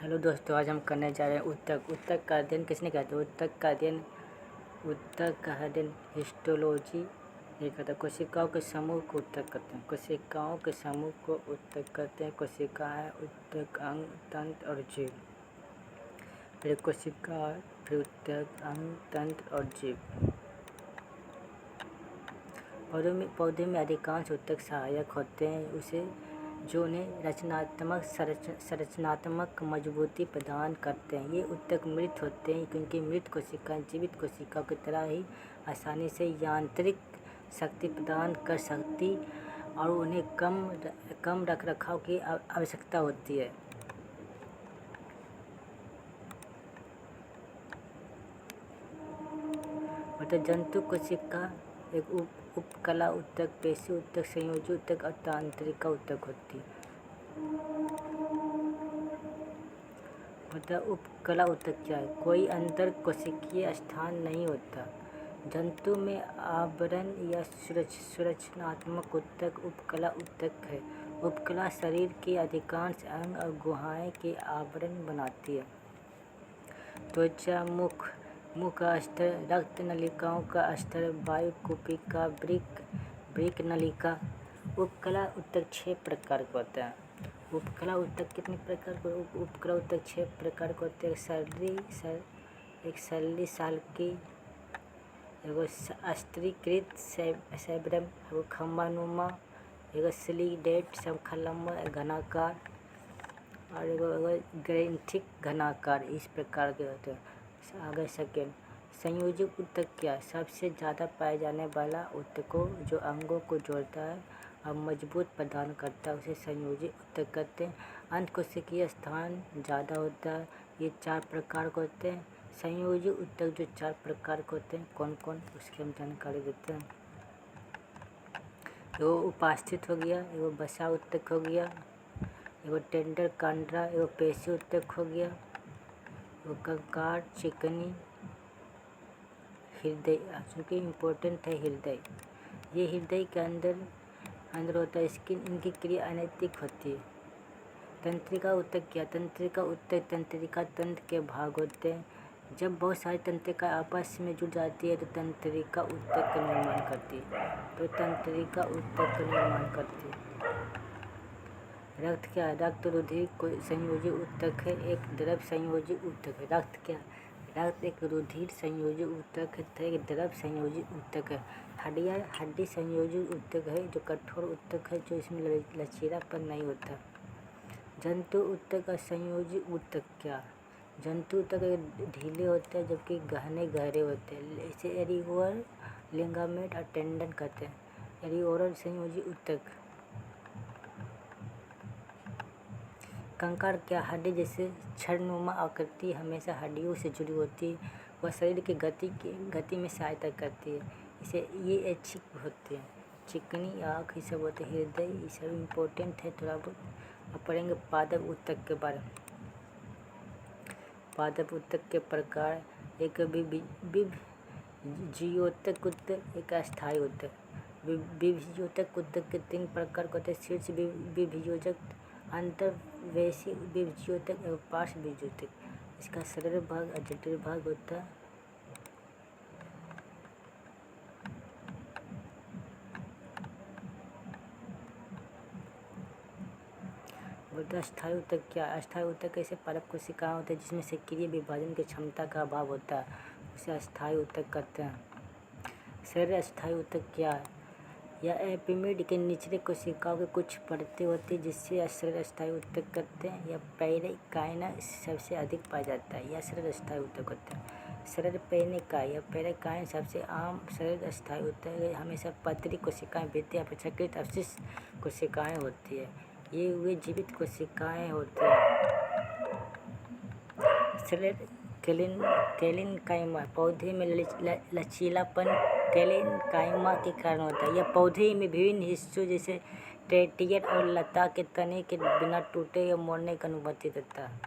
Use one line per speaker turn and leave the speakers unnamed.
Hello दोस्तों, आज हम करने जा रहे हैं उत्तक का अध्ययन किसने कहते हैं। उत्तक का अध्ययन हिस्टोलॉजी ये कहता है। कोशिकाओं के समूह को उत्तक कहते हैं। कोशिकाओं के समूह को उत्तक कहते हैं। कोशिकाएं, उत्तक, अंग, तंत्र और जीव। फिर कोशिका, फिर उत्तक, अंग, तंत्र और जीव। पौधे में अधिकांश उत्तक सहायक होते हैं उसे जो उन्हें संरचनात्मक मजबूती प्रदान करते हैं। ये उत्तक मृत होते हैं क्योंकि मृत कोशिकाएं जीवित कोशिकाओं की तरह ही आसानी से यांत्रिक शक्ति प्रदान कर सकती और उन्हें कम रखरखाव की आवश्यकता होती है। मतलब जंतु कोशिका एक उपकला उत्तक, पेशी उत्तक, संयोजी उत्तक और तंत्रिका उत्तक होती है। मतलब उपकला उत्तक क्या है? कोई अंतर कोशिकीय स्थान नहीं होता। जंतु में आवरण या सुरक्षात्मक उत्तक उपकला उत्तक है। उपकला शरीर के अधिकांश अंग और गुहाएं के आवरण बनाती है। त्वचा, मुख का स्तर, रक्त नलिकाओं का स्तर, वायु कुपिका, वृक्क नलिका। उपकला उत्तक 6 प्रकार के होते हैं। उपकला उत्तक कितने प्रकार के? उपकला उत्तक 6 प्रकार के होते हैं। एक सरली साल्की, एगो स्त्रीकृत सैब्रम, एगो खम्बानुमा, एगो स्लिडेट समखलम्ब घनाकार और एगो ग्रैंथिक घनाकार। इस प्रकार के होते हैं। आगे सेकेंड, संयोजी उत्तक क्या है? सबसे ज़्यादा पाए जाने वाला उत्तकों जो अंगों को जोड़ता है और मजबूत प्रदान करता है उसे संयोजी उत्तक कहते हैं। अंतकोशिकीय स्थान ज़्यादा होता है। ये 4 प्रकार के होते हैं। संयोजी उत्तक जो 4 प्रकार के होते हैं कौन कौन, उसकी हम जानकारी देते हैं। एगो उपास्थित हो गया, एगो बसा उत्तक हो गया, एगो टेंडर कांड्रा, एगो पेशी उत्तक हो गया, एगो कंकाल, चिकनी, हृदय। चूँकि इम्पोर्टेंट है हृदय। ये हृदय के अंदर होता है। इनकी क्रिया अनैतिक होती है। तंत्रिका उत्तक क्या? तंत्रिका उत्तक तंत्रिका तंत्र के भाग होते हैं। जब बहुत सारी तंत्रिका आपस में जुड़ जाती है तो तंत्रिका उत्तक का निर्माण करती है। रक्त क्या है? रक्त रुधिर को संयोजी उत्तक है, एक द्रव संयोजी उत्तक है। रक्त क्या? रक्त एक रुधिर संयोजी उत्तक है, एक द्रव संयोजी उत्तक है। हड्डी संयोजी उत्तक है जो कठोर उत्तक है, जो इसमें लचीलापन नहीं होता। जंतु उत्तक और संयोजी उत्तक क्या? जंतु उत्तक ढीले होते हैं जबकि गहरे होते हैं। इसे एरिओल लिगामेंट और टेंडन कहते हैं। एरिओल संयोजी उत्तक। कंकाल क्या? हड्डी जैसे छड़नुमा आकृति हमेशा हड्डियों से जुड़ी होती है। वह शरीर की गति में सहायता करती है। इसे ये ऐच्छिक होते हैं। चिकनी, आँख, ये सब होते हैं। हृदय, ये सब इम्पोर्टेंट है थोड़ा बहुत। अब पढ़ेंगे पादप उत्तक के बारे में। पादप उत्तक के प्रकार, एक विभजियोतक उत्तक, एक अस्थायी उत्तक। विभजियोतक उत्तक के 3 प्रकार होते हैं। शीर्ष विभजियोतक, अंतर्वेशी विभजियोतक एवं पार्श्व विभजियोतक। इसका सरल भाग और जटिल भाग होता है। बोलता अस्थायी उत्तक क्या? अस्थायी उत्तक ऐसे पादप कोशिकाएं होते हैं जिसमें सक्रिय विभाजन की क्षमता का अभाव होता है, उसे अस्थायी उत्तक कहते हैं। शरीर अस्थायी उत्तक क्या है? यह एपिमिड के निचले कोशिकाओं की कुछ परतें होती हैं जिससे शरीर अस्थायी उत्तक कहते हैं। यह पैरेकाइना सबसे अधिक पाया जाता है। यह शरीर अस्थायी उत्तक होता है। शरीर पैरेकाइन सबसे आम शरीर अस्थायी उत्तक है। हमेशा पतली कोशिकाएं भित्ति अपेक्षाकृत अवशिष्ट कोशिकाएं होती है। ये वे जीवित कोशिकाएं होते हैं। शरीर कैलिनकाइमा, पौधे में लचीलापन कैलिनकाइमा के कारण होता है। यह पौधे में विभिन्न हिस्सों जैसे ट्रेटियर और लता के तने के बिना टूटे या मोड़ने की अनुमति देता है।